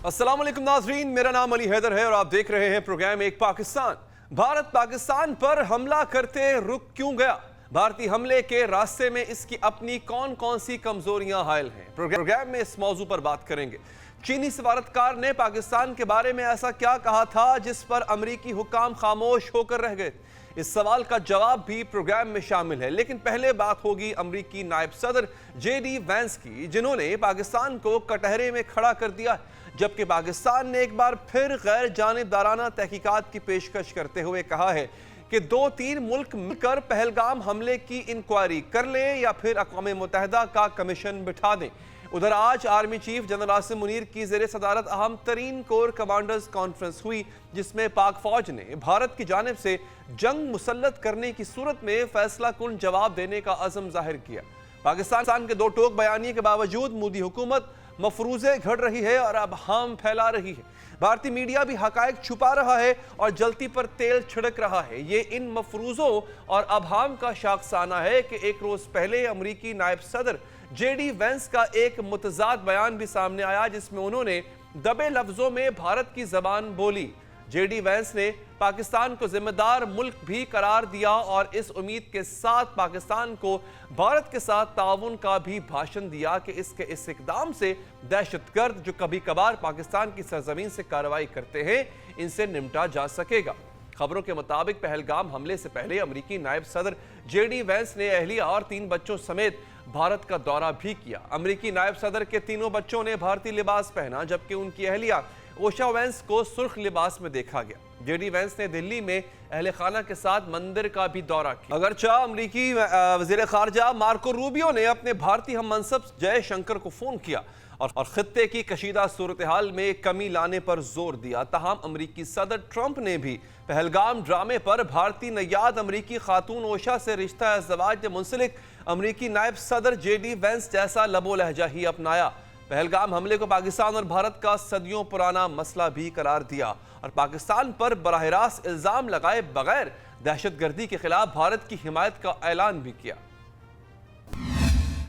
السلام علیکم ناظرین، میرا نام علی حیدر ہے اور آپ دیکھ رہے ہیں پروگرام ایک پاکستان۔ بھارت پاکستان پر حملہ کرتے رک کیوں گیا؟ بھارتی حملے کے راستے میں اس کی اپنی کون کون سی کمزوریاں حائل ہیں؟ پروگرام میں اس موضوع پر بات کریں گے۔ چینی سفارتکار نے پاکستان کے بارے میں ایسا کیا کہا تھا جس پر امریکی حکام خاموش ہو کر رہ گئے؟ اس سوال کا جواب بھی پروگرام میں شامل ہے، لیکن پہلے بات ہوگی امریکی نائب صدر جے ڈی وینس کی، جنہوں نے پاکستان کو کٹہرے میں کھڑا کر دیا، جبکہ پاکستان نے ایک بار پھر غیر جانبدارانہ تحقیقات کی پیشکش کرتے ہوئے کہا ہے کہ 2-3 ملک مل کر پہلگام حملے کی انکوائری کر لیں یا پھر اقوام متحدہ کا کمیشن بٹھا دیں۔ ادھر آج army chief general Asim Munir کی زیر صدارت اہم ترین کور کمانڈرز کانفرنس ہوئی، جس میں پاک فوج نے بھارت کی جانب سے جنگ مسلط کرنے کی صورت میں فیصلہ کن جواب دینے کا عزم ظاہر کیا۔ پاکستان کے 2 ٹوک بیانیے کے باوجود مودی حکومت مفروضے گھڑ رہی ہے اور ابہام پھیلا رہی ہے۔ بھارتی میڈیا بھی حقائق چھپا رہا ہے اور جلتی پر تیل چھڑک رہا ہے۔ یہ ان مفروضوں اور ابہام کا شاخسانہ ہے کہ ایک روز پہلے امریکی نائب صدر جے ڈی وینس کا ایک متضاد بیان بھی سامنے آیا، جس میں انہوں نے دبے لفظوں میں بھارت کی زبان بولی۔ جے ڈی وینس نے پاکستان کو ذمہ دار ملک بھی قرار دیا اور اس امید کے ساتھ پاکستان کو بھارت کے ساتھ تعاون کا بھی بھاشن دیا کہ اس کے اس اقدام سے دہشت گرد جو کبھی کبھار پاکستان کی سرزمین سے کارروائی کرتے ہیں، ان سے نمٹا جا سکے گا۔ خبروں کے مطابق پہلگام حملے سے پہلے امریکی نائب صدر جے ڈی وینس نے اہلیہ اور 3 بچوں سمیت بھارت کا دورہ بھی کیا۔ امریکی نائب صدر کے 3 بچوں نے بھارتی لباس پہنا، جبکہ ان کی اہلیہ اوشا وینس کو سرخ لباس میں دیکھا گیا۔ جے ڈی وینس نے دلی میں اہل خانہ کے ساتھ مندر کا بھی دورہ کیا۔ اگرچہ امریکی وزیر خارجہ مارکو روبیو نے اپنے بھارتی ہم منصب جے شنکر کو فون کیا اور خطے کی کشیدہ صورتحال میں کمی لانے پر زور دیا، تاہم امریکی صدر ٹرمپ نے بھی پہلگام ڈرامے پر بھارتی نیاد امریکی خاتون اوشا سے رشتہ ازدواج سے منسلک امریکی نائب صدر جے ڈی وینس جیسا لب و لہجہ ہی اپنایا۔ پہلگام حملے کو پاکستان اور بھارت کا صدیوں پرانا مسئلہ بھی قرار دیا اور پاکستان پر براہ راست الزام لگائے بغیر دہشت گردی کے خلاف بھارت کی حمایت کا اعلان بھی کیا۔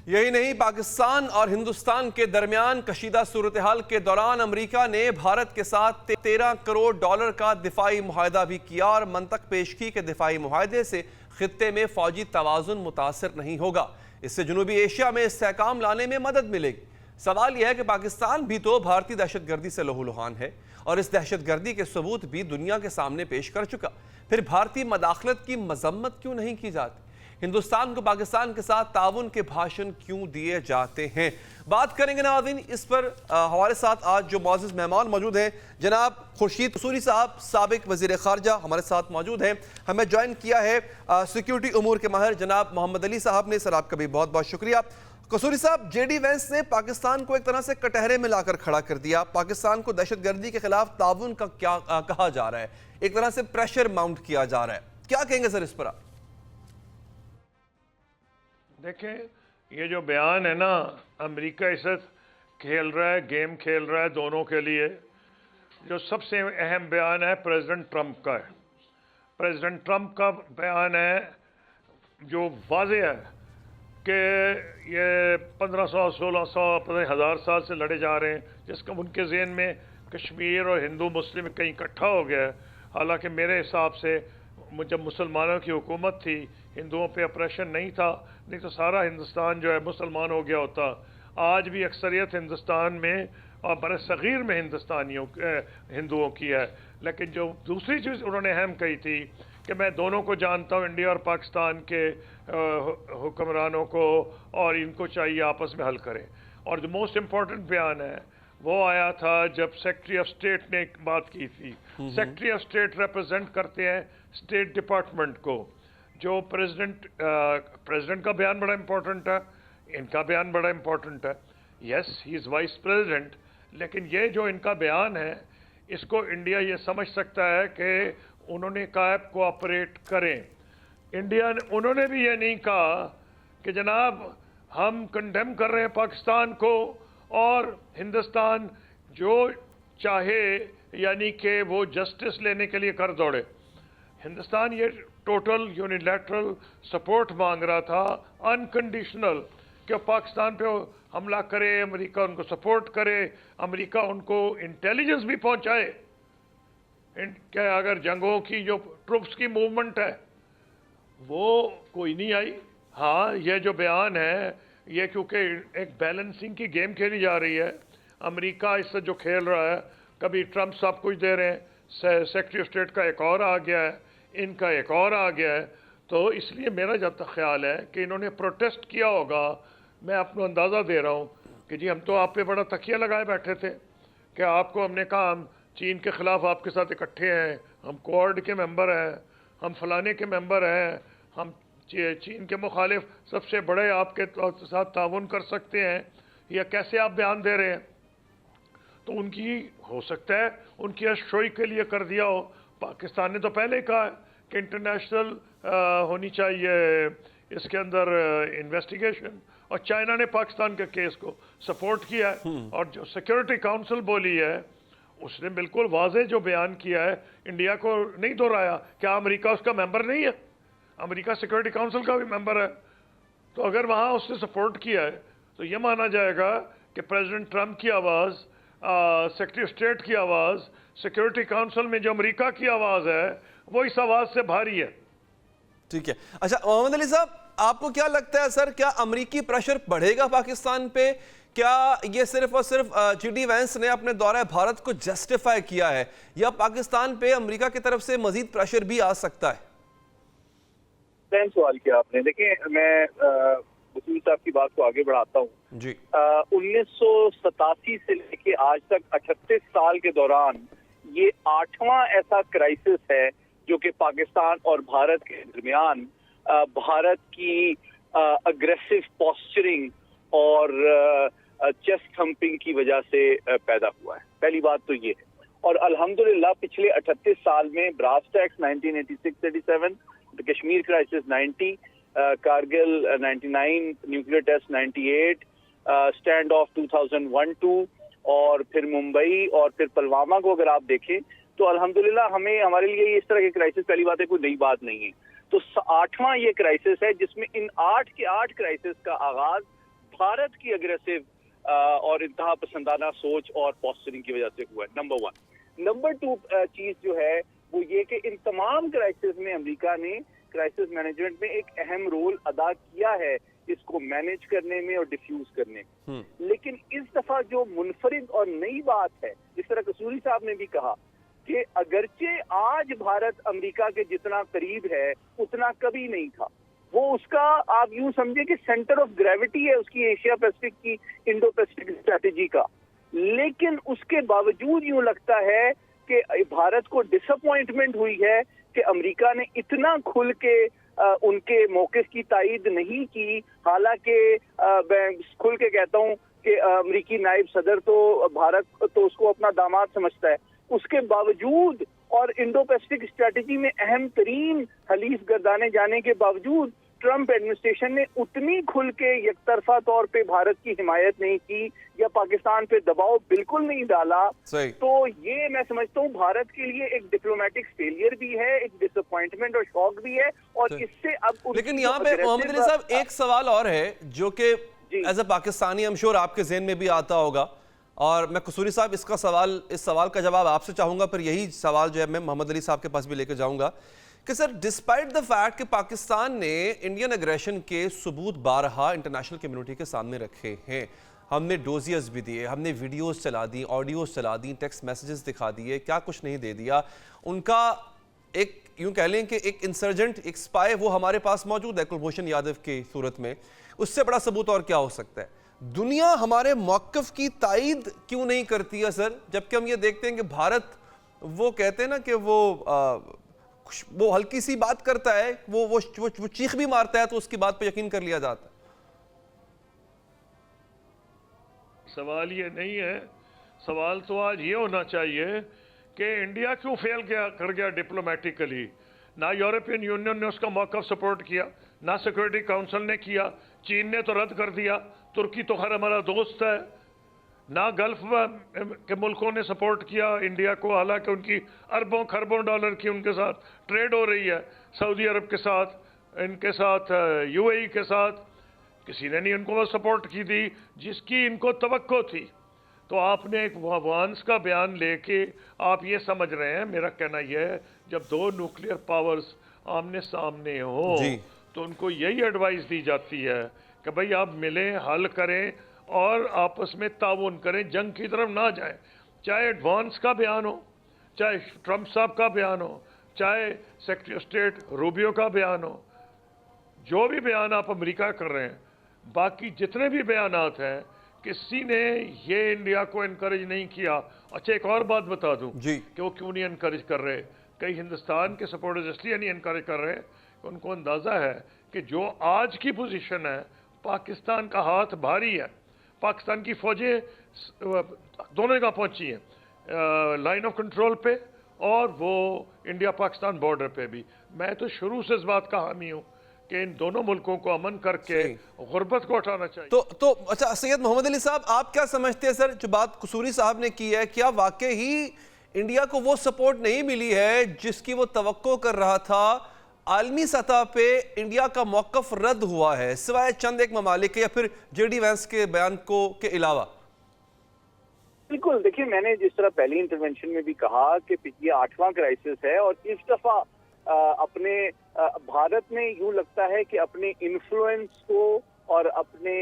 یہی نہیں، پاکستان اور ہندوستان کے درمیان کشیدہ صورتحال کے دوران امریکہ نے بھارت کے ساتھ $13 کروڑ کا دفاعی معاہدہ بھی کیا اور منطق پیش کی کہ دفاعی معاہدے سے خطے میں فوجی توازن متاثر نہیں ہوگا، اس سے جنوبی ایشیا میں استحکام لانے میں مدد ملے گی۔ سوال یہ ہے کہ پاکستان بھی تو بھارتی دہشت گردی سے لہو لہان ہے اور اس دہشت گردی کے ثبوت بھی دنیا کے سامنے پیش کر چکا، پھر بھارتی مداخلت کی مذمت کیوں نہیں کی جاتی؟ ہندوستان کو پاکستان کے ساتھ تعاون کے بھاشن کیوں دیے جاتے ہیں؟ بات کریں گے ناظرین اس پر۔ ہمارے ساتھ آج جو معزز مہمان موجود ہیں، جناب خورشید قصوری صاحب، سابق وزیر خارجہ ہمارے ساتھ موجود ہیں۔ ہمیں جوائن کیا ہے سیکیورٹی امور کے ماہر جناب محمد علی صاحب نے۔ سر آپ کا بھی بہت بہت شکریہ۔ قصوری صاحب، جے ڈی وینس نے پاکستان کو ایک طرح سے کٹہرے میں لا کر کھڑا کر دیا، پاکستان کو دہشت گردی کے خلاف تعاون کا کیا کہا جا رہا ہے، ایک طرح سے پریشر ماؤنٹ کیا جا رہا ہے، کیا کہیں گے سر اس پر آپ؟ دیکھیں، یہ جو بیان ہے نا، امریکہ اس وقت کھیل رہا ہے، گیم کھیل رہا ہے دونوں کے لیے۔ جو سب سے اہم بیان ہے پریزیڈنٹ ٹرمپ کا ہے۔ پریزیڈنٹ ٹرمپ کا بیان ہے جو واضح ہے کہ یہ 1500 1600 1000 سال سے لڑے جا رہے ہیں، جس کا ان کے ذہن میں کشمیر اور ہندو مسلم کہیں اکٹھا ہو گیا ہے۔ حالانکہ میرے حساب سے جب مسلمانوں کی حکومت تھی، ہندوؤں پہ اپریشن نہیں تھا، نہیں تو سارا ہندوستان جو ہے مسلمان ہو گیا ہوتا۔ آج بھی اکثریت ہندوستان میں اور بر صغیر میں ہندوؤں کی ہے۔ لیکن جو دوسری چیز انہوں نے اہم کہی تھی کہ میں دونوں کو جانتا ہوں، انڈیا اور پاکستان کے حکمرانوں کو، اور ان کو چاہیے آپس میں حل کریں۔ اور جو موسٹ امپورٹنٹ بیان ہے وہ آیا تھا جب سیکرٹری آف اسٹیٹ نے ایک بات کی تھی۔ سیکرٹری آف اسٹیٹ ریپرزینٹ کرتے ہیں اسٹیٹ ڈپارٹمنٹ کو۔ جو پریزیڈنٹ کا بیان بڑا امپورٹنٹ ہے، ان کا بیان بڑا امپورٹنٹ ہے۔ یس، ہی از وائس پریزیڈنٹ، لیکن یہ جو ان کا بیان ہے، اس کو انڈیا یہ سمجھ سکتا ہے کہ انہوں نے کہا کوآپریٹ کریں۔ انہوں نے بھی یہ نہیں کہا کہ جناب ہم کنڈیم کر رہے ہیں پاکستان کو اور ہندوستان جو چاہے یعنی کہ وہ جسٹس لینے کے لیے کر دوڑے۔ ہندوستان یہ ٹوٹل یونیلیٹرل سپورٹ مانگ رہا تھا، انکنڈیشنل، کہ پاکستان پہ حملہ کرے, امریکہ ان کو سپورٹ کرے, امریکہ ان کو انٹیلیجنس بھی پہنچائے کہ اگر جنگوں کی جو ٹروپس کی موومنٹ ہے وہ کوئی نہیں آئی. ہاں یہ جو بیان ہے یہ کیونکہ ایک بیلنسنگ کی گیم کھیلی جا رہی ہے, امریکہ اس سے جو کھیل رہا ہے, کبھی ٹرمپ سب کچھ دے رہے ہیں, سیکرٹری آف اسٹیٹ کا ایک اور آ گیا ہے, ان کا ایک اور آ گیا ہے, تو اس لیے میرا جب تک خیال ہے کہ انہوں نے پروٹیسٹ کیا ہوگا. میں اپنا اندازہ دے رہا ہوں کہ جی ہم تو آپ پہ بڑا تکیہ لگائے بیٹھے تھے کہ آپ کو ہم نے کہا ہم چین کے خلاف آپ کے ساتھ اکٹھے ہیں, ہم کوارڈ کے ممبر ہیں, ہم فلانے کے ممبر ہیں, ہم چین کے مخالف سب سے بڑے آپ کے ساتھ تعاون کر سکتے ہیں, یا کیسے آپ بیان دے رہے ہیں. تو ان کی ہو سکتا ہے ان کی اشوئی کے لیے کر دیا ہو. پاکستان نے تو پہلے ہی کہا ہے کہ انٹرنیشنل ہونی چاہیے اس کے اندر انویسٹیگیشن, اور چائنا نے پاکستان کے کیس کو سپورٹ کیا ہے. اور جو سیکورٹی کاؤنسل بولی ہے اس نے بالکل واضح جو بیان کیا ہے, انڈیا کو نہیں دہرایا. کیا امریکہ اس کا ممبر نہیں ہے؟ امریکہ سیکورٹی کاؤنسل کا بھی ممبر ہے. تو اگر وہاں اس نے سپورٹ کیا ہے تو یہ مانا جائے گا کہ پریزیڈنٹ ٹرمپ کی آواز, سیکرٹری آف اسٹیٹ کی آواز, سیکورٹی کاؤنسل میں جو امریکہ کی آواز ہے وہ اس آواز سے بھاری ہے. ٹھیک ہے. اچھا محمد علی صاحب, آپ کو کیا لگتا ہے سر, کیا امریکی پریشر بڑھے گا پاکستان پہ؟ کیا یہ صرف اور صرف جی ڈی وینس نے اپنے دورہ بھارت کو جسٹیفائی کیا ہے, یا پاکستان پہ امریکہ کی طرف سے مزید پریشر بھی آ سکتا ہے؟ اہم سوال کیا آپ نے. دیکھیں میں وسیم صاحب کی بات کو آگے بڑھاتا ہوں. جی 1987 سے لے کے آج تک 38 سال کے دوران یہ 8واں ایسا کرائسس ہے جو کہ پاکستان اور بھارت کے درمیان بھارت کی اگریسو پوسچرنگ اور چیسٹ تھمپنگ کی وجہ سے پیدا ہوا ہے. پہلی بات تو یہ ہے. اور الحمدللہ پچھلے 38 سال میں brass tacks 1986-87, Kashmir crisis 90, Kargil 99, nuclear test 98, stand off 2001-2, اور پھر ممبئی اور پھر پلوامہ کو اگر آپ دیکھیں تو الحمدللہ ہمارے لیے اس طرح کے کرائسس پہلی بات ہے کوئی نئی بات نہیں ہے. تو 8واں یہ کرائسس ہے جس میں ان 8 کے 8 کرائسس کا آغاز بھارت کی اگریسو اور انتہا پسندانہ سوچ اور پوسچرنگ کی وجہ سے ہوا ہے. نمبر 1. نمبر 2 چیز جو ہے وہ یہ کہ ان تمام کرائسس میں امریکہ نے کرائسس مینجمنٹ میں ایک اہم رول ادا کیا ہے, اس کو مینج کرنے میں اور ڈیفیوز کرنے میں. لیکن اس دفعہ جو منفرد اور نئی بات ہے, جس طرح قصوری صاحب نے بھی کہا کہ اگرچہ آج بھارت امریکہ کے جتنا قریب ہے اتنا کبھی نہیں تھا, وہ اس کا آپ یوں سمجھے کہ سینٹر آف گریوٹی ہے اس کی ایشیا پیسفک کی انڈو پیسفک اسٹریٹجی کا. لیکن اس کے باوجود یوں لگتا ہے کہ بھارت کو ڈس اپوائنٹمنٹ ہوئی ہے کہ امریکہ نے اتنا کھل کے ان کے موقف کی تائید نہیں کی. حالانکہ میں کھل کے کہتا ہوں کہ امریکی نائب صدر تو بھارت تو اس کو اپنا داماد سمجھتا ہے, اس کے باوجود اور انڈو پیسفک اسٹریٹجی میں اہم ترین حلیف گردانے جانے کے باوجود ٹرمپ ایڈمنسٹریشن نے اتنی کھل کے یک طرفہ طور پہ بھارت کی حمایت نہیں کی یا پاکستان پہ دباؤ بالکل نہیں ڈالا. تو یہ میں سمجھتا ہوں بھارت کے لیے ایک ڈپلومیٹک فیلئر بھی ہے, ایک ڈس اپوائنٹمنٹ اور شوق بھی ہے. اور اس سے اب لیکن یہاں پہ محمد علی صاحب ایک سوال اور ہے جو کہ as a Pakistani I'm sure آپ کے ذہن میں بھی آتا ہوگا, اور میں قصوری صاحب اس سوال کا جواب آپ سے چاہوں گا, پھر یہی سوال جو ہے میں محمد علی صاحب کے پاس بھی لے کے جاؤں گا کہ سر ڈسپائٹ دا فیکٹ کہ پاکستان نے انڈین اگریشن کے ثبوت بارہا انٹرنیشنل کمیونٹی کے سامنے رکھے ہیں, ہم نے ڈوزیز بھی دیے, ہم نے ویڈیوز چلا دی, آڈیوز چلا دی, ٹیکسٹ میسیجز دکھا دیے, کیا کچھ نہیں دے دیا. ان کا ایک یوں کہہ لیں کہ ایک انسرجنٹ, ایک سپائی وہ ہمارے پاس موجود ہے کلبھوشن یادو کی صورت میں. اس سے بڑا ثبوت اور کیا ہو سکتا ہے؟ دنیا ہمارے موقف کی تائید کیوں نہیں کرتی ہے سر, جبکہ ہم یہ دیکھتے ہیں کہ بھارت وہ کہتے ہیں نا کہ وہ ہلکی سی بات کرتا ہے, وہ چیخ بھی مارتا ہے تو اس کی بات پہ یقین کر لیا جاتا ہے. سوال یہ نہیں ہے, سوال تو آج یہ ہونا چاہیے کہ انڈیا کیوں فیل کر گیا ڈپلومیٹیکلی. نہ یورپین یونین نے اس کا موقف سپورٹ کیا, نہ سیکورٹی کاؤنسل نے کیا, چین نے تو رد کر دیا, ترکی تو خیر ہمارا دوست ہے, نہ گلف کے ملکوں نے سپورٹ کیا انڈیا کو, حالانکہ ان کی اربوں خربوں ڈالر کی ان کے ساتھ ٹریڈ ہو رہی ہے, سعودی عرب کے ساتھ, ان کے ساتھ UAE کے ساتھ. کسی نے نہیں ان کو وہ سپورٹ کی تھی جس کی ان کو توقع تھی. تو آپ نے ایک وانس کا بیان لے کے آپ یہ سمجھ رہے ہیں, میرا کہنا یہ ہے جب دو نیوکلیئر پاورز آمنے سامنے ہوں تو ان کو یہی ایڈوائز دی جاتی ہے کہ بھئی آپ ملیں, حل کریں اور آپس میں تعاون کریں, جنگ کی طرف نہ جائیں. چاہے ایڈوانس کا بیان ہو, چاہے ٹرمپ صاحب کا بیان ہو, چاہے سیکرٹری اسٹیٹ روبیو کا بیان ہو, جو بھی بیان آپ امریکہ کر رہے ہیں, باقی جتنے بھی بیانات ہیں کسی نے یہ انڈیا کو انکریج نہیں کیا. اچھا ایک اور بات بتا دوں کہ وہ کیوں نہیں انکریج کر رہے. کئی ہندوستان کے سپورٹرز اس لیے نہیں انکریج کر رہے کہ ان کو اندازہ ہے کہ جو آج کی پوزیشن ہے پاکستان کا ہاتھ بھاری ہے. پاکستان کی فوجیں دونوں جگہ پہنچی ہیں, لائن آف کنٹرول پہ اور وہ انڈیا پاکستان بارڈر پہ بھی. میں تو شروع سے اس بات کا حامی ہوں کہ ان دونوں ملکوں کو امن کر کے غربت کو ہٹانا چاہیے. تو اچھا سید محمد علی صاحب, آپ کیا سمجھتے ہیں سر جو بات قصوری صاحب نے کی ہے, کیا واقعی ہی انڈیا کو وہ سپورٹ نہیں ملی ہے جس کی وہ توقع کر رہا تھا؟ عالمی سطح پہ انڈیا کا موقف رد ہوا ہے سوائے چند ایک ممالک یا پھر جے ڈی وینس کے بیان کو کے علاوہ. بالکل, دیکھیں میں نے جس طرح پہلی انٹرونشن میں بھی کہا کہ یہ 8واں کرائسس ہے اور اس دفعہ اپنے بھارت میں یوں لگتا ہے کہ اپنے انفلوئنس کو اور اپنے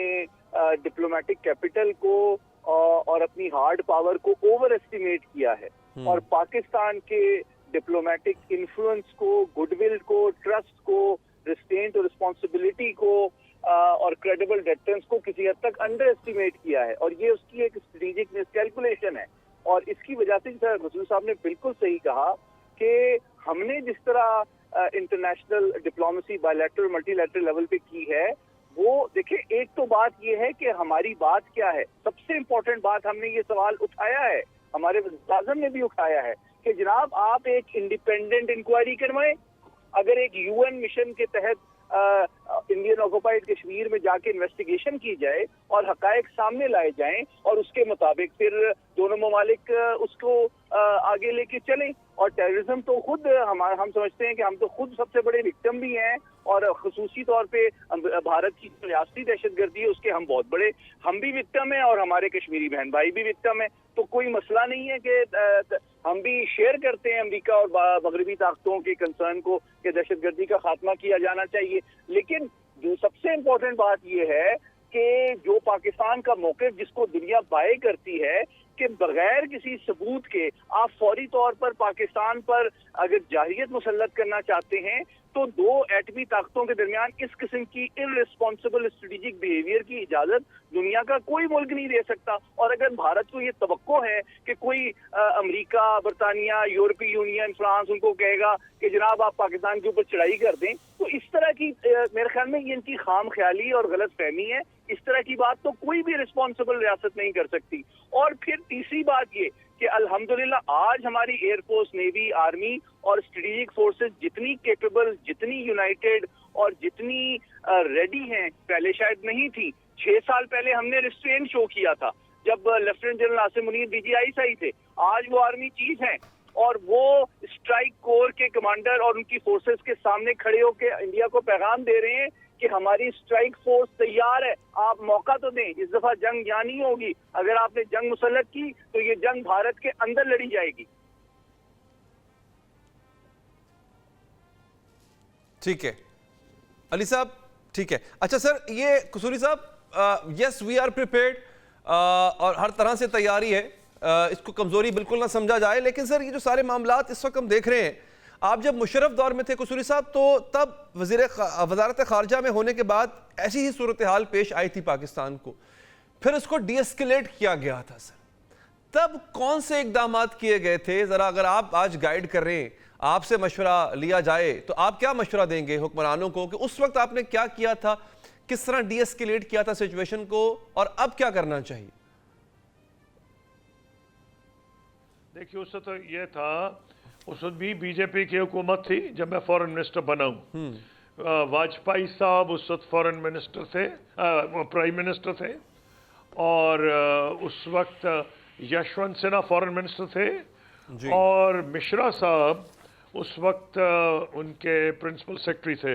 ڈپلومیٹک کیپٹل کو اور اپنی ہارڈ پاور کو اوور ایسٹیمیٹ کیا ہے, اور پاکستان کے ڈپلومیٹک انفلوئنس کو, گڈ ول کو, ٹرسٹ کو, ریسٹینٹ اور رسپانسبلٹی کو اور کریڈیبل ڈیٹرنس کو کسی حد تک انڈر ایسٹیمیٹ کیا ہے, اور یہ اس کی ایک اسٹریٹجک مس کیلکولیشن ہے. اور اس کی وجہ سے جیسا رسول صاحب نے بالکل صحیح کہا کہ ہم نے جس طرح international diplomacy by lateral multi lateral level پہ کی ہے, وہ دیکھیں ایک تو بات یہ ہے کہ ہماری بات کیا ہے. سب سے امپورٹنٹ بات ہم نے یہ سوال اٹھایا ہے, ہمارے وزیر اعظم نے بھی اٹھایا ہے کہ جناب آپ ایک انڈیپینڈنٹ انکوائری کروائیں. اگر ایک یو این مشن کے تحت انڈین آکوپائڈ کشمیر میں جا کے انویسٹیگیشن کی جائے اور حقائق سامنے لائے جائیں اور اس کے مطابق پھر دونوں ممالک اس کو آگے لے کے چلیں. اور ٹیررزم تو خود ہم سمجھتے ہیں کہ ہم تو خود سب سے بڑے وکٹم بھی ہیں, اور خصوصی طور پہ بھارت کی ریاستی دہشت گردی ہے اس کے ہم بہت بڑے ہم بھی وکٹم ہیں اور ہمارے کشمیری بہن بھائی بھی وکٹم ہیں. تو کوئی مسئلہ نہیں ہے کہ ہم بھی شیئر کرتے ہیں امریکہ اور مغربی طاقتوں کے کنسرن کو کہ دہشت گردی کا خاتمہ کیا جانا چاہیے. لیکن جو سب سے امپورٹنٹ بات یہ ہے کہ جو پاکستان کا موقف جس کو دنیا بائے کرتی ہے کہ بغیر کسی ثبوت کے آپ فوری طور پر پاکستان پر اگر جارحیت مسلط کرنا چاہتے ہیں تو دو ایٹمی طاقتوں کے درمیان اس قسم کی ارریسپانسبل اسٹریٹجک بیہیویئر کی اجازت دنیا کا کوئی ملک نہیں دے سکتا. اور اگر بھارت کو یہ توقع ہے کہ کوئی امریکہ, برطانیہ, یورپی یونین, فرانس ان کو کہے گا کہ جناب آپ پاکستان کے اوپر چڑھائی کر دیں, تو اس طرح کی میرے خیال میں یہ ان کی خام خیالی اور غلط فہمی ہے. اس طرح کی بات تو کوئی بھی ریسپانسبل ریاست نہیں کر سکتی. اور پھر تیسری بات یہ کہ الحمدللہ آج ہماری ایئر فورس, نیوی, آرمی اور اسٹریٹجک فورسز جتنی کیپیبل, جتنی یونائٹڈ اور جتنی ریڈی ہیں, پہلے شاید نہیں تھی. 6 سال پہلے ہم نے ریسٹرین شو کیا تھا جب lieutenant general Asim Munir D G I صحیح تھے. آج وہ آرمی چیف ہیں اور وہ اسٹرائک کور کے کمانڈر اور ان کی فورسز کے سامنے کھڑے ہو کے انڈیا کو پیغام دے رہے ہیں کہ ہماری اسٹرائک فورس تیار ہے, آپ موقع تو دیں. اس دفعہ جنگ یہاں نہیں ہوگی, اگر آپ نے جنگ مسلط کی تو یہ جنگ بھارت کے اندر لڑی جائے گی. ٹھیک ہے علی صاحب, ٹھیک ہے. اچھا سر, یہ قصوری صاحب, یس وی آر پریپیئرڈ اور ہر طرح سے تیاری ہے, اس کو کمزوری بالکل نہ سمجھا جائے. لیکن سر یہ جو سارے معاملات اس وقت ہم دیکھ رہے ہیں, آپ جب مشرف دور میں تھے قصوری صاحب تو تب وزارت خارجہ میں ہونے کے بعد ایسی ہی صورتحال پیش آئی تھی پاکستان کو, پھر اس کو ڈی ایسکیلیٹ کیا گیا تھا. سر تب کون سے اقدامات کیے گئے تھے؟ ذرا اگر آپ آج گائیڈ کر رہے ہیں, آپ سے مشورہ لیا جائے تو آپ کیا مشورہ دیں گے حکمرانوں کو کہ اس وقت آپ نے کیا کیا تھا, کس طرح ڈی ایسکیلیٹ کیا تھا سچویشن کو, اور اب کیا کرنا چاہیے؟ دیکھیے اس وقت یہ تھا, اس وقت بھی بی جے پی کی حکومت تھی جب میں فورن منسٹر بنا ہوں. واجپئی صاحب اس وقت فورن منسٹر تھے, پرائم منسٹر تھے, اور اس وقت یشونت سنہا فورن منسٹر تھے, اور مشرا صاحب اس وقت ان کے پرنسپل سیکرٹری تھے.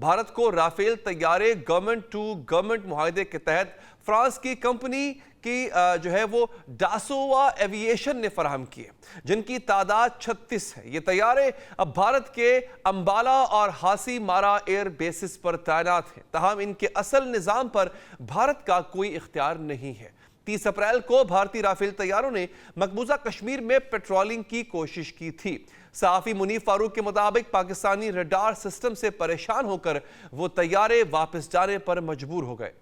بھارت کو رافیل طیارے گورنمنٹ ٹو گورنمنٹ معاہدے کے تحت فرانس کی کمپنی کی جو ہے وہ ڈاسوا ایوییشن نے فراہم کیے، جن کی تعداد 36 ہے۔ یہ طیارے اب بھارت کے امبالہ اور ہاسی مارا ایئر بیسز پر تعینات ہیں، تاہم ان کے اصل نظام پر بھارت کا کوئی اختیار نہیں ہے۔ 30 اپریل کو بھارتی رافیل طیاروں نے مقبوضہ کشمیر میں پیٹرولنگ کی کوشش کی تھی۔ صحافی منیف فاروق کے مطابق پاکستانی ریڈار سسٹم سے پریشان ہو کر وہ طیارے واپس جانے پر مجبور ہو گئے۔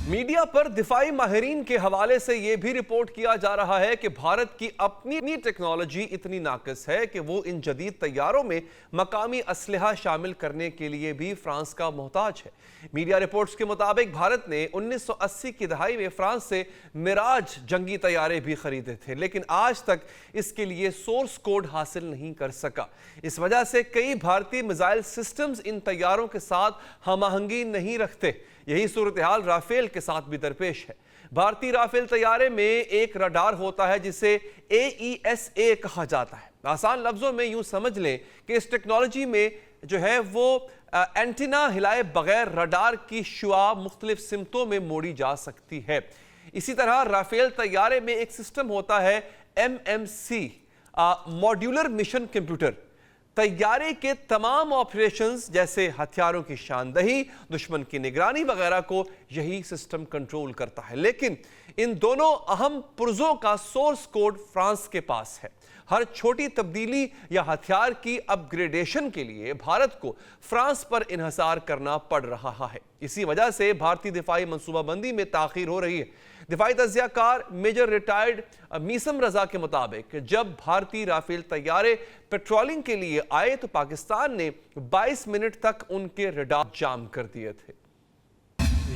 میڈیا پر دفاعی ماہرین کے حوالے سے یہ بھی رپورٹ کیا جا رہا ہے کہ بھارت کی اپنی ٹیکنالوجی اتنی ناقص ہے کہ وہ ان جدید طیاروں میں مقامی اسلحہ شامل کرنے کے لیے بھی فرانس کا محتاج ہے۔ میڈیا رپورٹس کے مطابق بھارت نے 1980 کی دہائی میں فرانس سے میراج جنگی طیارے بھی خریدے تھے، لیکن آج تک اس کے لیے سورس کوڈ حاصل نہیں کر سکا۔ اس وجہ سے کئی بھارتی میزائل سسٹمز ان طیاروں کے ساتھ ہم آہنگی نہیں رکھتے۔ یہی صورتحال رافیل کے ساتھ بھی درپیش ہے۔ بھارتی رافیل طیارے میں ایک رڈار ہوتا ہے جسے AESA کہا جاتا ہے۔ آسان لفظوں میں یوں سمجھ لیں کہ اس ٹیکنالوجی میں جو ہے وہ اینٹینا ہلائے بغیر رڈار کی شعاع مختلف سمتوں میں موڑی جا سکتی ہے۔ اسی طرح رافیل طیارے میں ایک سسٹم ہوتا ہے MMC ماڈیولر مشن کمپیوٹر۔ طیارے کے تمام آپریشنز جیسے ہتھیاروں کی شاندہی، دشمن کی نگرانی وغیرہ کو یہی سسٹم کنٹرول کرتا ہے، لیکن ان دونوں اہم پرزوں کا سورس کوڈ فرانس کے پاس ہے۔ ہر چھوٹی تبدیلی یا ہتھیار کی اپ گریڈیشن کے لیے بھارت کو فرانس پر انحصار کرنا پڑ رہا ہے۔ اسی وجہ سے بھارتی دفاعی منصوبہ بندی میں تاخیر ہو رہی ہے۔ دفاعی تجزیہ کار میجر ریٹائرڈ میسم رضا کے مطابق جب بھارتی رافیل طیارے پیٹرولنگ کے لیے آئے تو پاکستان نے 22 منٹ تک ان کے ریڈار جام کر دیے تھے۔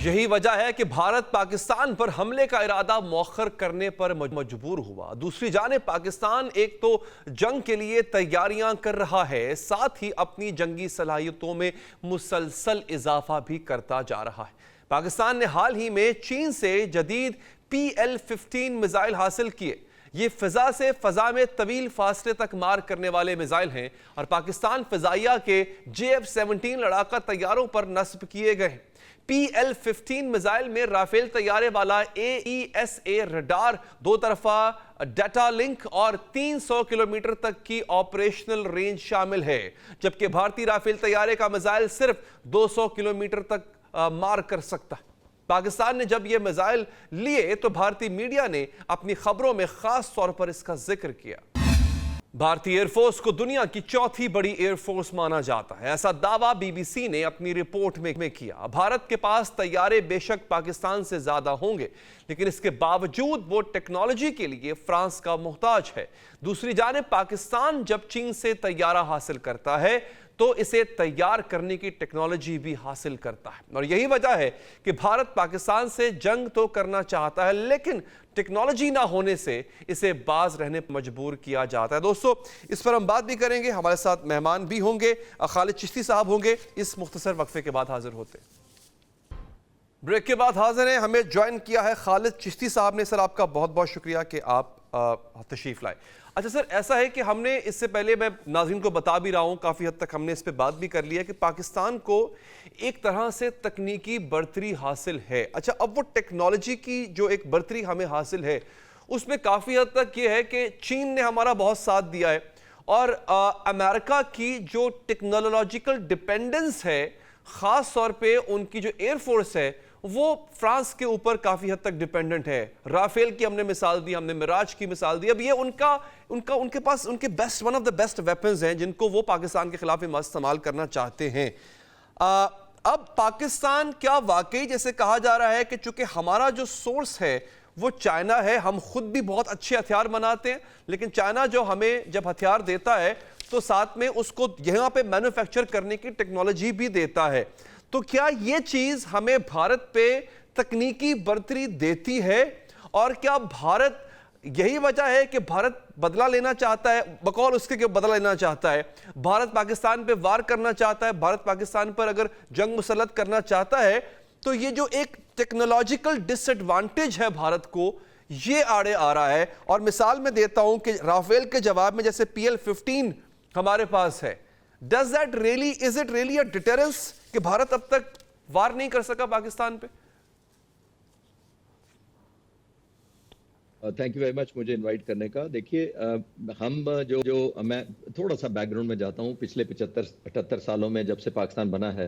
یہی وجہ ہے کہ بھارت پاکستان پر حملے کا ارادہ مؤخر کرنے پر مجبور ہوا۔ دوسری جانب پاکستان ایک تو جنگ کے لیے تیاریاں کر رہا ہے، ساتھ ہی اپنی جنگی صلاحیتوں میں مسلسل اضافہ بھی کرتا جا رہا ہے۔ پاکستان نے حال ہی میں چین سے جدید PL-15 میزائل حاصل کیے۔ یہ فضا سے فضا میں طویل فاصلے تک مار کرنے والے میزائل ہیں اور پاکستان فضائیہ کے JF-17 لڑاکا طیاروں پر نصب کیے گئے ہیں۔ PL-15 میزائل میں رافیل طیارے والا AESA ریڈار، دو طرفہ ڈیٹا لنک اور 300 کلومیٹر تک کی آپریشنل رینج شامل ہے، جبکہ بھارتی رافیل طیارے کا میزائل صرف 200 کلومیٹر تک مار کر سکتا ہے۔ پاکستان نے جب یہ میزائل لیے تو بھارتی میڈیا نے اپنی خبروں میں خاص طور پر اس کا ذکر کیا۔ بھارتی ایئر فورس کو دنیا کی چوتھی بڑی ایئر فورس مانا جاتا ہے، ایسا دعویٰ BBC نے اپنی رپورٹ میں کیا۔ بھارت کے پاس طیارے بے شک پاکستان سے زیادہ ہوں گے، لیکن اس کے باوجود وہ ٹیکنالوجی کے لیے فرانس کا محتاج ہے۔ دوسری جانب پاکستان جب چین سے طیارہ حاصل کرتا ہے تو اسے تیار کرنے کی ٹیکنالوجی بھی حاصل کرتا ہے، اور یہی وجہ ہے کہ بھارت پاکستان سے جنگ تو کرنا چاہتا ہے لیکن ٹیکنالوجی نہ ہونے سے اسے باز رہنے پر مجبور کیا جاتا ہے۔ دوستو اس پر ہم بات بھی کریں گے، ہمارے ساتھ مہمان بھی ہوں گے، خالد چشتی صاحب ہوں گے۔ اس مختصر وقفے کے بعد حاضر ہوتے ہیں۔ بریک کے بعد حاضر ہیں، ہمیں جوائن کیا ہے خالد چشتی صاحب نے۔ سر آپ کا بہت بہت شکریہ کہ آپ تشریف لائے۔ اچھا سر، ایسا ہے کہ ہم نے اس سے پہلے، میں ناظرین کو بتا بھی رہا ہوں، کافی حد تک ہم نے اس پہ بات بھی کر لی ہے کہ پاکستان کو ایک طرح سے تکنیکی برتری حاصل ہے۔ اچھا، اب وہ ٹیکنالوجی کی جو ایک برتری ہمیں حاصل ہے اس میں کافی حد تک یہ ہے کہ چین نے ہمارا بہت ساتھ دیا ہے، اور امریکہ کی جو ٹیکنالوجیکل ڈیپینڈنس ہے، خاص طور پہ ان کی جو ایئر فورس ہے وہ فرانس کے اوپر کافی حد تک ڈیپینڈنٹ ہے۔ رافیل کی ہم نے مثال دی، ہم نے میراج کی مثال دی۔ اب یہ ان کے پاس ان کے best, one of the best weapons ہیں جن کو وہ پاکستان کے خلاف استعمال کرنا چاہتے ہیں۔ اب پاکستان کیا واقعی جیسے کہا جا رہا ہے کہ چونکہ ہمارا جو سورس ہے وہ چائنا ہے، ہم خود بھی بہت اچھے ہتھیار بناتے ہیں، لیکن چائنا جو ہمیں جب ہتھیار دیتا ہے تو ساتھ میں اس کو یہاں پہ مینوفیکچر کرنے کی ٹیکنالوجی بھی دیتا ہے، تو کیا یہ چیز ہمیں بھارت پہ تکنیکی برتری دیتی ہے؟ اور کیا بھارت، یہی وجہ ہے کہ بھارت بدلہ لینا چاہتا ہے، بقول اس کے بدلہ لینا چاہتا ہے، بھارت پاکستان پہ وار کرنا چاہتا ہے، بھارت پاکستان پر اگر جنگ مسلط کرنا چاہتا ہے تو یہ جو ایک ٹیکنالوجیکل ڈس ایڈوانٹیج ہے بھارت کو، یہ آڑے آ رہا ہے؟ اور مثال میں دیتا ہوں کہ رافیل کے جواب میں جیسے PL-15 ہمارے پاس ہے، Does that really, is it really a deterrence کہ بھارت اب تک وار نہیں کر سکا پاکستان پہ؟ تھینک یو ویری مچ مجھے انوائٹ کرنے کا. دیکھیے ہم جو میں تھوڑا سا بیک گراؤنڈ میں جاتا ہوں. پچھلے 75-78 سالوں میں جب سے پاکستان بنا ہے,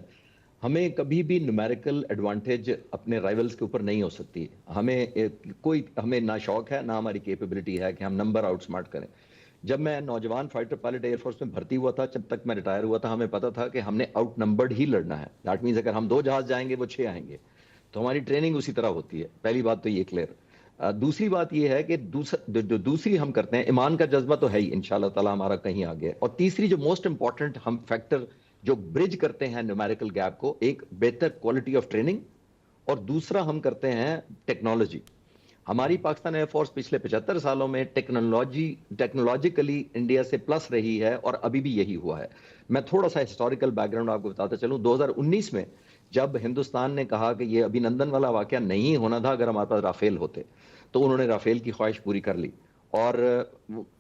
ہمیں کبھی بھی نومیریکل ایڈوانٹیج اپنے رائیولز کے اوپر نہیں ہو سکتی. ہمیں نہ شوق ہے نہ ہماری کیپیبلٹی ہے کہ ہم نمبر آؤٹ سمارٹ کریں. جب میں نوجوان فائٹر پائلٹ ایئر فورس میں بھرتی ہوا تھا, جب تک میں ریٹائر ہوا تھا, ہمیں پتا تھا کہ ہم نے آؤٹ نمبرڈ ہی لڑنا ہے. دیٹ مینز اگر ہم 2 جہاز جائیں گے وہ 6 آئیں گے. تو ہماری ٹریننگ اسی طرح ہوتی ہے. پہلی بات تو یہ کلیئر. دوسری بات یہ ہے کہ دوسری ہم کرتے ہیں, ایمان کا جذبہ تو ہے ہی انشاءاللہ تعالی ہمارا کہیں آگے. اور تیسری جو موسٹ امپورٹنٹ ہم فیکٹر جو برج کرتے ہیں نیومیریکل گیپ کو, ایک بہتر کوالٹی آف ٹریننگ, اور دوسرا ہم کرتے ہیں ٹیکنالوجی. ہماری پاکستان ایئر فورس پچھلے 75 سالوں میں ٹیکنالوجیکلی انڈیا سے پلس رہی ہے, اور ابھی بھی یہی ہوا ہے. میں تھوڑا سا ہسٹوریکل بیک گراؤنڈ آپ کو بتاتا چلوں. 2019 میں جب ہندوستان نے کہا کہ یہ ابھی نندن والا واقعہ نہیں ہونا تھا اگر ہمارے پاس رافیل ہوتے, تو انہوں نے رافیل کی خواہش پوری کر لی. اور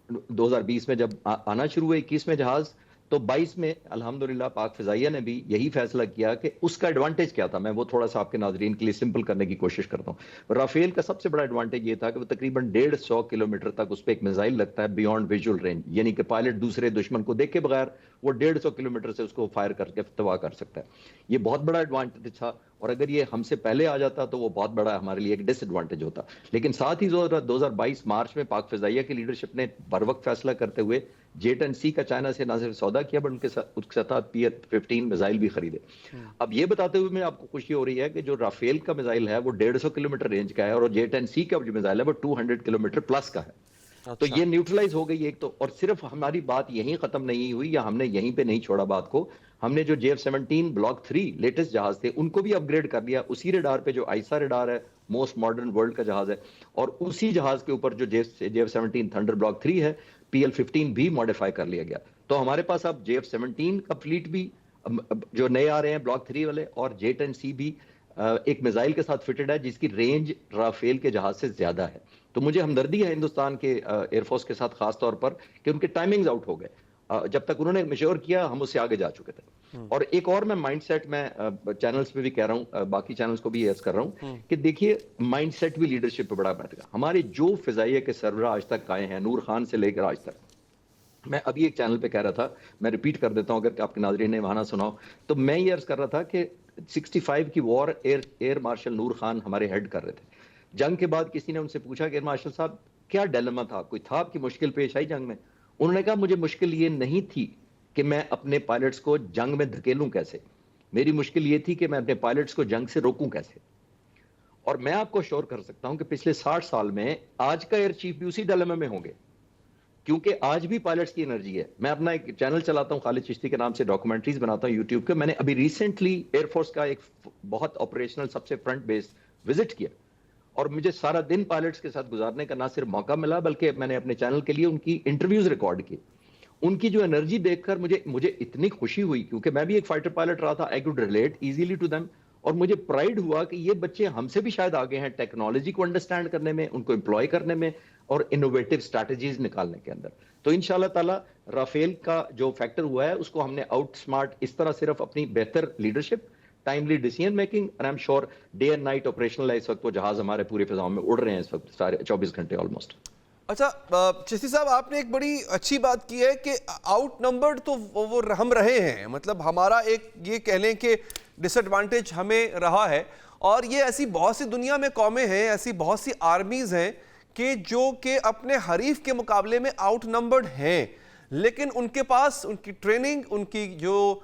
2020 میں جب آنا شروع ہوئے 21 میں جہاز, تو 22 میں الحمدللہ پاک فضائیہ نے بھی یہی فیصلہ کیا کہ اس کا ایڈوانٹیج کیا تھا. میں وہ تھوڑا سا آپ کے ناظرین کے لیے سمپل کرنے کی کوشش کرتا ہوں. رافیل کا سب سے بڑا ایڈوانٹیج یہ تھا کہ وہ تقریباً 150 کلومیٹر تک اس پہ ایک میزائل لگتا ہے بیونڈ ویژول رینج, یعنی کہ پائلٹ دوسرے دشمن کو دیکھے بغیر وہ 150 کلومیٹر سے اس کو فائر کر کے تباہ کر سکتا ہے. یہ بہت بڑا ایڈوانٹیج تھا, اور اگر یہ ہم سے پہلے آ جاتا تو وہ بہت بڑا ہمارے لیے ایک ڈس ایڈوانٹیج ہوتا. لیکن ساتھ ہی 2022 مارچ میں پاک فضائیہ کی لیڈرشپ نے بر وقت فیصلہ کرتے ہوئے J-10C کا چائنا سے نہ صرف سودا کیا بلکہ اس کے ساتھ P-15 میزائل بھی خریدے. اب یہ بتاتے ہوئے میں آپ کو خوشی ہو رہی ہے کہ جو رافیل کا میزائل ہے وہ 150 کلومیٹر رینج کا ہے, اور J-10C کا جو میزائل ہے وہ 200 کلومیٹر پلس کا ہے. تو یہ نیوٹرلائز ہو گئی ایک تو. اور صرف ہماری بات یہیں ختم نہیں ہوئی, یا ہم نے یہیں پہ نہیں چھوڑا بات کو. ہم نے جو JF-17 بلاک 3 لیٹسٹ جہاز تھے ان کو بھی اپ گریڈ کر لیا. اسی ریڈار پہ جو آئسا ریڈار ہے, موسٹ ماڈرن ورلڈ کا جہاز ہے, اور اسی جہاز کے اوپر جو JF-17 تھنڈر بلاک 3 ہے, PL-15 بھی ماڈیفائی کر لیا گیا. تو ہمارے پاس اب JF-17 کا فلیٹ بھی جو نئے آ رہے ہیں بلاک 3 والے, اور J-10C بھی ایک میزائل کے ساتھ فٹڈ ہے جس کی رینج رافیل کے جہاز سے زیادہ ہے. تو مجھے ہمدردی ہے ہندوستان کے ایئر فورس کے ساتھ خاص طور پر کہ ان کے ٹائمنگز آؤٹ ہو گئے. جب تک انہوں نے میچور کیا ہم اس سے آگے جا چکے تھے. اور ایک اور میں مائنڈ سیٹ میں چینلز پہ بھی کہہ رہا ہوں, باقی چینلز کو بھی عرض کر رہا ہوں کہ دیکھیے مائنڈ سیٹ بھی لیڈرشپ پہ بڑا بیٹھ گا. ہمارے جو فضائیہ کے سربراہ آج تک آئے ہیں, نور خان سے لے کر آج تک, میں ابھی ایک چینل پہ کہہ رہا تھا, میں ریپیٹ کر دیتا ہوں اگر آپ کے ناظرین نے وہاں نہ سنا ہو, تو میں یہ عرض کر رہا تھا کہ 65 کی وار ایئر مارشل نور خان ہمارے ہیڈ کر رہے تھے. جنگ کے بعد کسی نے ان سے پوچھا کہ ایئر مارشل صاحب کیا ڈیلیما تھا, کوئی تھا آپ کی مشکل پیش آئی جنگ میں؟ انہوں نے کہا مجھے مشکل یہ نہیں تھی کہ میں اپنے پائلٹس کو جنگ میں دھکیلوں کیسے, میری مشکل یہ تھی کہ میں اپنے پائلٹس کو جنگ سے روکوں کیسے. اور میں آپ کو شور کر سکتا ہوں کہ پچھلے 60 سال میں آج کا ایئر چیف بھی اسی ڈیلیما میں ہوں گے, کیونکہ آج بھی پائلٹس کی انرجی ہے. میں اپنا ایک چینل چلاتا ہوں خالد چشتی کے نام سے, ڈاکومنٹریز بناتا ہوں یوٹیوب کے. میں نے ابھی ریسنٹلی ایئر فورس کا ایک بہت آپریشنل سب سے فرنٹ بیس وزٹ کیا, اور مجھے سارا دن پائلٹس کے ساتھ گزارنے کا نہ صرف موقع ملا بلکہ میں نے اپنے چینل کے لیے ان کی انٹرویوز ریکارڈ کی. ان کی جو انرجی دیکھ کر مجھے اتنی خوشی ہوئی, کیونکہ میں بھی ایک فائٹر پائلٹ رہا تھا. I could relate easily to them, اور مجھے پرائڈ ہوا کہ یہ بچے ہم سے بھی شاید آگے ہیں ٹیکنالوجی کو انڈرسٹینڈ کرنے میں, ان کو امپلائی کرنے میں, اور انوویٹو اسٹریٹجیز نکالنے کے اندر. تو انشاءاللہ تعالی رافیل کا جو فیکٹر ہوا ہے اس کو ہم نے آؤٹ سمارٹ اس طرح صرف اپنی بہتر لیڈرشپ, ٹائملی ڈیسیژن میکنگ, اور I am sure day and night operational ہے اس وقت. وہ جہاز ہمارے پورے فضاؤں میں اڑ رہے ہیں اس وقت 24 گھنٹے آلموسٹ. اچھا چشتی صاحب, آپ نے ایک بڑی اچھی بات کی ہے کہ آؤٹ نمبرڈ تو وہ ہم رہے ہیں, مطلب ہمارا ایک یہ کہہ لیں کہ ڈس ایڈوانٹیج ہمیں رہا ہے. اور یہ ایسی بہت سی دنیا میں قومیں ہیں, ایسی بہت سی آرمیز ہیں کہ جو کہ اپنے حریف کے مقابلے میں آؤٹ نمبرڈ ہیں, لیکن ان کے پاس ان کی ٹریننگ, ان کی جو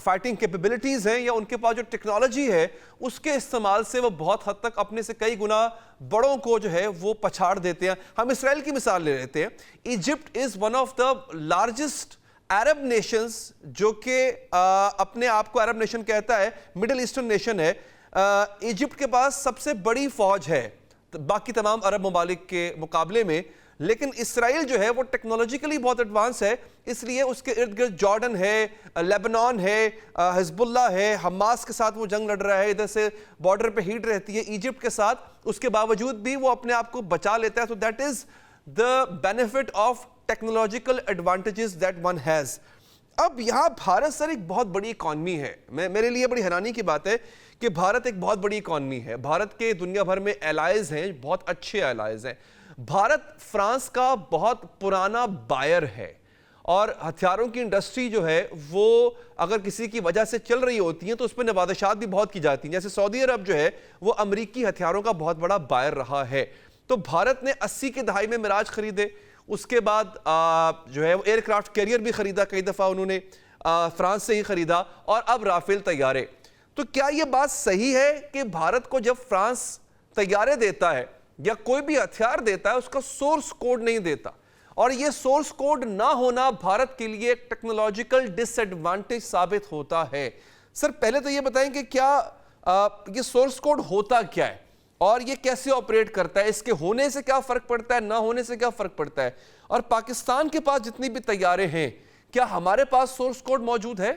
فائٹنگ کیپیبلٹیز ہیں, یا ان کے پاس جو ٹیکنالوجی ہے اس کے استعمال سے وہ بہت حد تک اپنے سے کئی گنا بڑوں کو جو ہے وہ پچھاڑ دیتے ہیں. ہم اسرائیل کی مثال لے لیتے ہیں. Egypt is one of the largest Arab nations, جو کہ اپنے آپ کو عرب نیشن کہتا ہے, مڈل ایسٹرن نیشن ہے. ایجپٹ کے پاس سب سے بڑی فوج ہے باقی تمام عرب ممالک کے مقابلے میں, لیکن اسرائیل جو ہے وہ ٹیکنالوجیکلی بہت ایڈوانس ہے, اس لیے اس کے ارد گرد جارڈن ہے, لیبنان ہے, حزب اللہ ہے, حماس کے ساتھ وہ جنگ لڑ رہا ہے, ادھر سے بارڈر پہ ہیٹ رہتی ہے ایجپٹ کے ساتھ, اس کے باوجود بھی وہ اپنے آپ کو بچا لیتا ہے. تو that is the benefit of technological advantages that one has. اب یہاں بھارت سر ایک بہت بڑی اکانومی ہے. میرے لیے بڑی حیرانی کی بات ہے کہ بھارت ایک بہت بڑی اکانومی ہے. بھارت کے دنیا بھر میں ایلائز ہیں, بہت اچھے ایلائز ہیں. بھارت فرانس کا بہت پرانا بائر ہے, اور ہتھیاروں کی انڈسٹری جو ہے وہ اگر کسی کی وجہ سے چل رہی ہوتی ہیں تو اس پہ نوادرات بھی بہت کی جاتی ہیں. جیسے سعودی عرب جو ہے وہ امریکی ہتھیاروں کا بہت بڑا بائر رہا ہے. تو بھارت نے 80 کی دہائی میں میراج خریدے, اس کے بعد جو ہے وہ ایئر کرافٹ کیریئر بھی خریدا, کئی دفعہ انہوں نے فرانس سے ہی خریدا, اور اب رافیل طیارے. تو کیا یہ بات صحیح ہے کہ بھارت کو جب فرانس طیارے دیتا ہے یا کوئی بھی ہتھیار دیتا ہے اس کا سورس کوڈ نہیں دیتا, اور یہ سورس کوڈ نہ ہونا بھارت کے لیے ایک ٹیکنالوجیکل ڈس ایڈوانٹیج ثابت ہوتا ہے؟ سر پہلے تو یہ بتائیں کہ کیا یہ سورس کوڈ ہوتا کیا ہے اور یہ کیسے آپریٹ کرتا ہے, اس کے ہونے سے کیا فرق پڑتا ہے, نہ ہونے سے کیا فرق پڑتا ہے, اور پاکستان کے پاس جتنی بھی طیارے ہیں کیا ہمارے پاس سورس کوڈ موجود ہے؟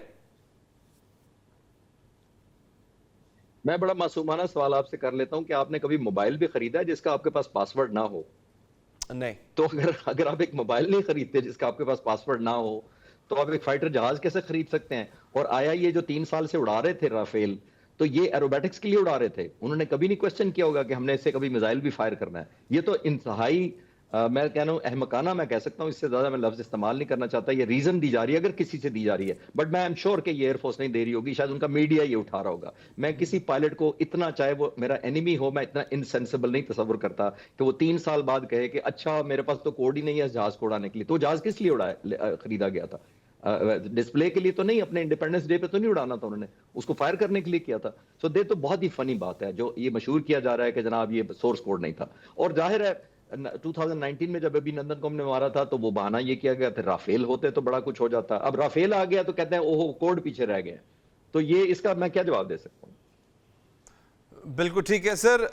میں بڑا معصومانہ سوال آپ سے کر لیتا ہوں کہ آپ نے کبھی موبائل بھی خریدا ہے جس کا آپ کے پاس پاسورڈ نہ ہو؟ نہیں. تو اگر آپ ایک موبائل نہیں خریدتے جس کا آپ کے پاس پاسورڈ نہ ہو تو آپ ایک فائٹر جہاز کیسے خرید سکتے ہیں؟ اور آیا یہ جو 3 سال سے اڑا رہے تھے رافیل, تو یہ ایروبیٹکس کے لیے اڑا رہے تھے, انہوں نے کبھی نہیں کوسچن کیا ہوگا کہ ہم نے اس سے کبھی میزائل بھی فائر کرنا ہے؟ یہ تو انتہائی میں کہہ رہا ہوں احمقانہ, میں کہہ سکتا ہوں, اس سے زیادہ میں لفظ استعمال نہیں کرنا چاہتا. یہ ریزن دی جا رہی ہے اگر کسی سے دی جا رہی ہے, بٹ میں ایم شور کہ یہ ایئر فورس نہیں دے رہی ہوگی, شاید ان کا میڈیا یہ اٹھا رہا ہوگا. میں کسی پائلٹ کو اتنا, چاہے وہ میرا اینیمی ہو, میں اتنا انسینسیبل نہیں تصور کرتا کہ وہ 3 سال بعد کہے کہ اچھا میرے پاس تو کوڈ ہی نہیں ہے اس جہاز کو اڑانے کے لیے. تو جہاز کس لیے خریدا گیا تھا؟ ڈسپلے کے لیے تو نہیں, اپنے انڈیپینڈنس ڈے پہ تو نہیں اڑانا تھا انہوں نے, اس کو فائر کرنے کے لیے کیا تھا. سو دے تو بہت ہی فنی بات ہے جو یہ مشہور کیا جا رہا ہے کہ جناب یہ سورس کوڈ نہیں تھا. اور ظاہر ہے 2019 میں جب ابھی نندن کو ہم نے مارا تھا تو وہ بہانہ یہ کیا گیا تھا رافیل ہوتے تو بڑا کچھ ہو جاتا. اب رافیل آ گیا تو کہتے ہیں اوہو کوڈ پیچھے رہ گئے. تو یہ اس کا میں کیا جواب دے سکتا ہوں؟ بالکل ٹھیک ہے سر.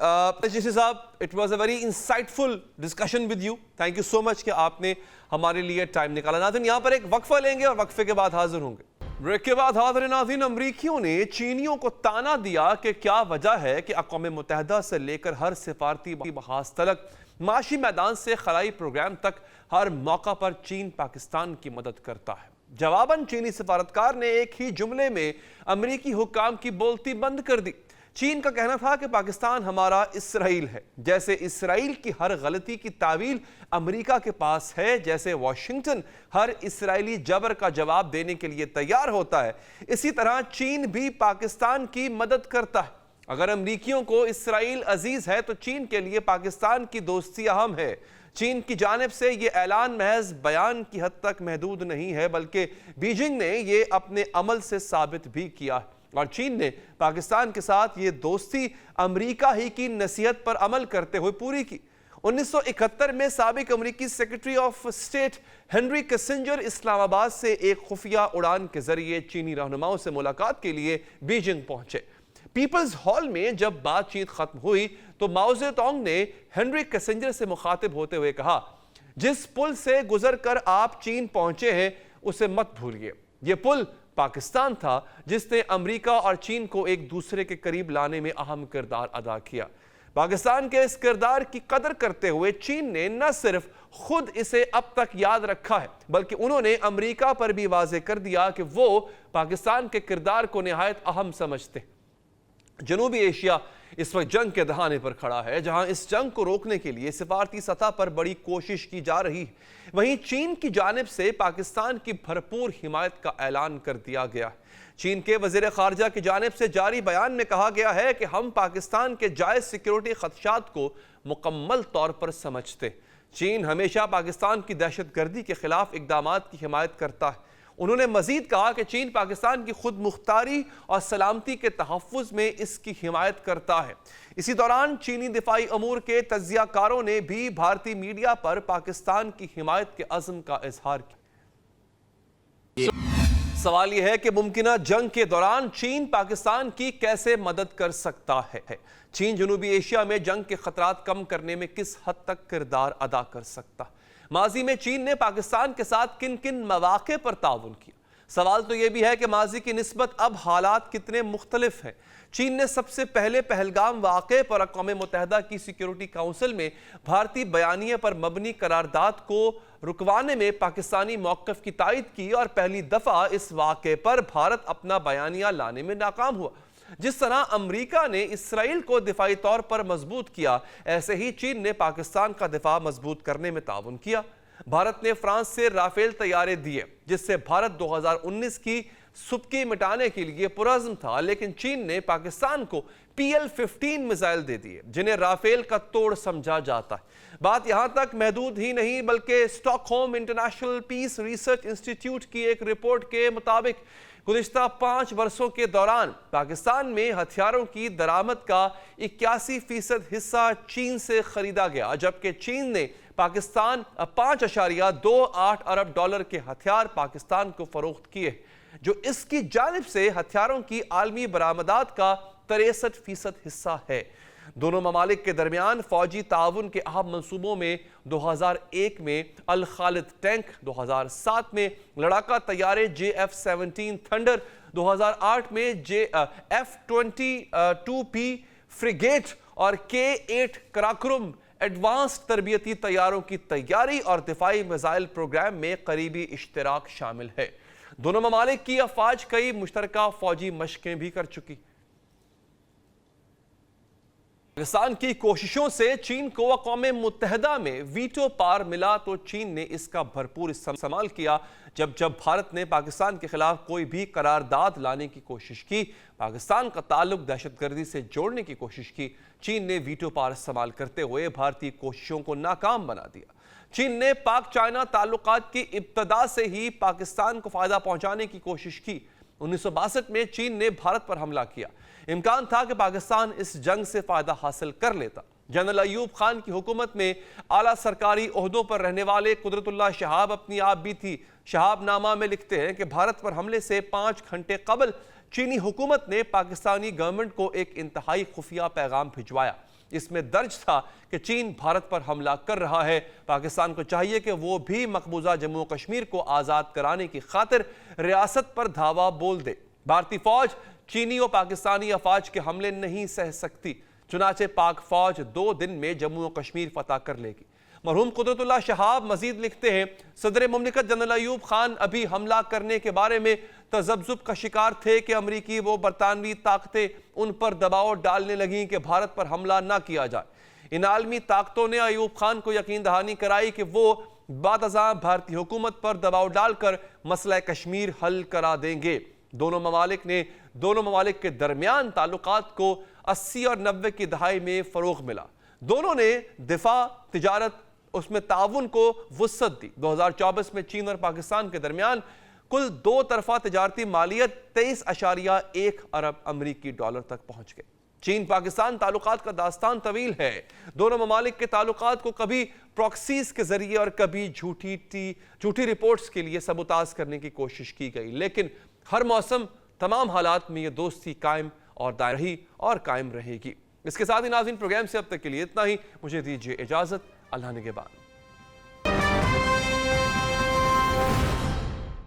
جیسے صاحب, it was a very insightful discussion with you. Thank you so much کہ آپ نے ہمارے لیے ٹائم نکالا. ناظرین یہاں پر ایک وقفہ لیں گے اور وقفے کے بعد حاضر ہوں گے. بریک کے بعد حاضر ناظرین, امریکیوں نے چینیوں کو تانا دیا کہ کیا وجہ ہے کہ اقوام متحدہ سے لے کر ہر سفارتی محاذ تلک, معاشی میدان سے خلائی پروگرام تک ہر موقع پر چین پاکستان کی مدد کرتا ہے. جواباً چینی سفارتکار نے ایک ہی جملے میں امریکی حکام کی بولتی بند کر دی. چین کا کہنا تھا کہ پاکستان ہمارا اسرائیل ہے, جیسے اسرائیل کی ہر غلطی کی تعویل امریکہ کے پاس ہے, جیسے واشنگٹن ہر اسرائیلی جبر کا جواب دینے کے لیے تیار ہوتا ہے, اسی طرح چین بھی پاکستان کی مدد کرتا ہے. اگر امریکیوں کو اسرائیل عزیز ہے تو چین کے لیے پاکستان کی دوستی اہم ہے. چین کی جانب سے یہ اعلان محض بیان کی حد تک محدود نہیں ہے, بلکہ بیجنگ نے یہ اپنے عمل سے ثابت بھی کیا ہے, اور چین نے پاکستان کے ساتھ یہ دوستی امریکہ ہی کی نصیحت پر عمل کرتے ہوئے پوری کی. 1971 میں سابق امریکی secretary of state Henry Kissinger Islamabad سے ایک خفیہ اڑان کے ذریعے چینی رہنماؤں سے ملاقات کے لیے بیجنگ پہنچے. پیپلز ہال میں جب بات چیت ختم ہوئی تو ماؤ زے تونگ نے ہنری کسنجر سے مخاطب ہوتے ہوئے کہا, جس پل سے گزر کر آپ چین پہنچے ہیں اسے مت بھولیے. یہ پل پاکستان تھا جس نے امریکہ اور چین کو ایک دوسرے کے قریب لانے میں اہم کردار ادا کیا. پاکستان کے اس کردار کی قدر کرتے ہوئے چین نے نہ صرف خود اسے اب تک یاد رکھا ہے, بلکہ انہوں نے امریکہ پر بھی واضح کر دیا کہ وہ پاکستان کے کردار کو نہایت اہم سمجھتے. جنوبی ایشیا اس وقت جنگ کے دہانے پر کھڑا ہے, جہاں اس جنگ کو روکنے کے لیے سفارتی سطح پر بڑی کوشش کی جا رہی ہے. وہیں چین کی جانب سے پاکستان کی بھرپور حمایت کا اعلان کر دیا گیا ہے. چین کے وزیر خارجہ کی جانب سے جاری بیان میں کہا گیا ہے کہ ہم پاکستان کے جائز سیکیورٹی خدشات کو مکمل طور پر سمجھتے. چین ہمیشہ پاکستان کی دہشت گردی کے خلاف اقدامات کی حمایت کرتا ہے. انہوں نے مزید کہا کہ چین پاکستان کی خود مختاری اور سلامتی کے تحفظ میں اس کی حمایت کرتا ہے. اسی دوران چینی دفاعی امور کے تجزیہ کاروں نے بھی بھارتی میڈیا پر پاکستان کی حمایت کے عزم کا اظہار کیا. سوال یہ ہے کہ ممکنہ جنگ کے دوران چین پاکستان کی کیسے مدد کر سکتا ہے؟ چین جنوبی ایشیا میں جنگ کے خطرات کم کرنے میں کس حد تک کردار ادا کر سکتا؟ ماضی میں چین نے پاکستان کے ساتھ کن کن مواقع پر تعاون کیا؟ سوال تو یہ بھی ہے کہ ماضی کی نسبت اب حالات کتنے مختلف ہیں۔ چین نے سب سے پہلے پہلگام واقعے پر اقوام متحدہ کی سیکیورٹی کونسل میں بھارتی بیانیے پر مبنی قرارداد کو رکوانے میں پاکستانی موقف کی تائید کی، اور پہلی دفعہ اس واقعے پر بھارت اپنا بیانیہ لانے میں ناکام ہوا۔ جس طرح امریکہ نے اسرائیل کو دفاعی طور پر مضبوط کیا، ایسے ہی چین نے پاکستان کا دفاع مضبوط کرنے میں تعاون کیا۔ بھارت نے فرانس سے رافیل طیارے دیے، جس سے بھارت 2019 کی سبکی مٹانے کے لیے پرعزم تھا، لیکن چین نے پاکستان کو PL-15 میزائل دے دیے، جنہیں رافیل کا توڑ سمجھا جاتا ہے۔ بات یہاں تک محدود ہی نہیں بلکہ stock home international peace research institute کی ایک رپورٹ کے مطابق گزشتہ 5 برسوں کے دوران پاکستان میں ہتھیاروں کی درآمد کا 81% حصہ چین سے خریدا گیا، جبکہ چین نے پاکستان 5.28 ارب ڈالر کے ہتھیار پاکستان کو فروخت کیے، جو اس کی جانب سے ہتھیاروں کی عالمی برآمدات کا 63% حصہ ہے۔ دونوں ممالک کے درمیان فوجی تعاون کے اہم منصوبوں میں 2001 میں الخالد ٹینک، 2007 میں لڑاکا طیارے JF-17 تھنڈر، 2008 میں F-22P فریگیٹ اور K-8 کراکرم ایڈوانسڈ تربیتی طیاروں کی تیاری اور دفاعی میزائل پروگرام میں قریبی اشتراک شامل ہے۔ دونوں ممالک کی افواج کئی مشترکہ فوجی مشقیں بھی کر چکی۔ پاکستان کی کوششوں سے چین کو اقوام متحدہ میں ویٹو پار ملا تو چین نے اس کا بھرپور استعمال کیا۔ جب بھارت نے پاکستان کے خلاف کوئی بھی قرارداد لانے کی کوشش کی، پاکستان کا تعلق دہشت گردی سے جوڑنے کی کوشش کی، چین نے ویٹو پار استعمال کرتے ہوئے بھارتی کوششوں کو ناکام بنا دیا۔ چین نے پاک چائنا تعلقات کی ابتدا سے ہی پاکستان کو فائدہ پہنچانے کی کوشش کی۔ 1962 میں چین نے بھارت پر حملہ کیا۔ امکان تھا کہ پاکستان اس جنگ سے فائدہ حاصل کر لیتا۔ جنرل ایوب خان کی حکومت میں اعلیٰ سرکاری عہدوں پر رہنے والے قدرت اللہ شہاب اپنی آپ بھی تھی۔ شہاب نامہ میں لکھتے ہیں کہ بھارت پر حملے سے 5 گھنٹے قبل چینی حکومت نے پاکستانی گورنمنٹ کو ایک انتہائی خفیہ پیغام بھجوایا۔ اس میں درج تھا کہ چین بھارت پر حملہ کر رہا ہے، پاکستان کو چاہیے کہ وہ بھی مقبوضہ جموں و کشمیر کو آزاد کرانے کی خاطر ریاست پر دھاوا بول دے۔ بھارتی فوج چینی و پاکستانی افواج کے حملے نہیں سہ سکتی، چنانچہ پاک فوج 2 دن میں جموں و کشمیر فتح کر لے گی۔ مرحوم قدرت اللہ شہاب مزید لکھتے ہیں، صدر مملکت جنرل ایوب خان ابھی حملہ کرنے کے بارے میں تذبذب کا شکار تھے کہ امریکی و برطانوی طاقتیں ان پر دباؤ ڈالنے لگیں کہ بھارت پر حملہ نہ کیا جائے۔ ان عالمی طاقتوں نے ایوب خان کو یقین دہانی کرائی کہ وہ بعد ازاں بھارتی حکومت پر دباؤ ڈال کر مسئلہ کشمیر حل کرا دیں گے۔ دونوں ممالک کے درمیان تعلقات کو 80 اور 90 کی دہائی میں فروغ ملا۔ دونوں نے دفاع، تجارت، اس میں تعاون کو وسعت دی۔ 2024 میں چین اور پاکستان کے درمیان کل 2 طرفہ تجارتی مالیت 23.1 ارب امریکی ڈالر تک پہنچ گئے۔ چین پاکستان تعلقات کا داستان طویل ہے۔ دونوں ممالک کے تعلقات کو کبھی پراکسیز کے ذریعے اور کبھی جھوٹی رپورٹس کے لیے سبوتاژ کرنے کی کوشش کی گئی، لیکن ہر موسم، تمام حالات میں یہ دوستی قائم اور دائر رہی اور قائم رہے گی۔ اس کے ساتھ ہی ناظرین، پروگرام سے اب تک کے لیے اتنا ہی۔ مجھے دیجیے اجازت۔ اللہ نگہبان۔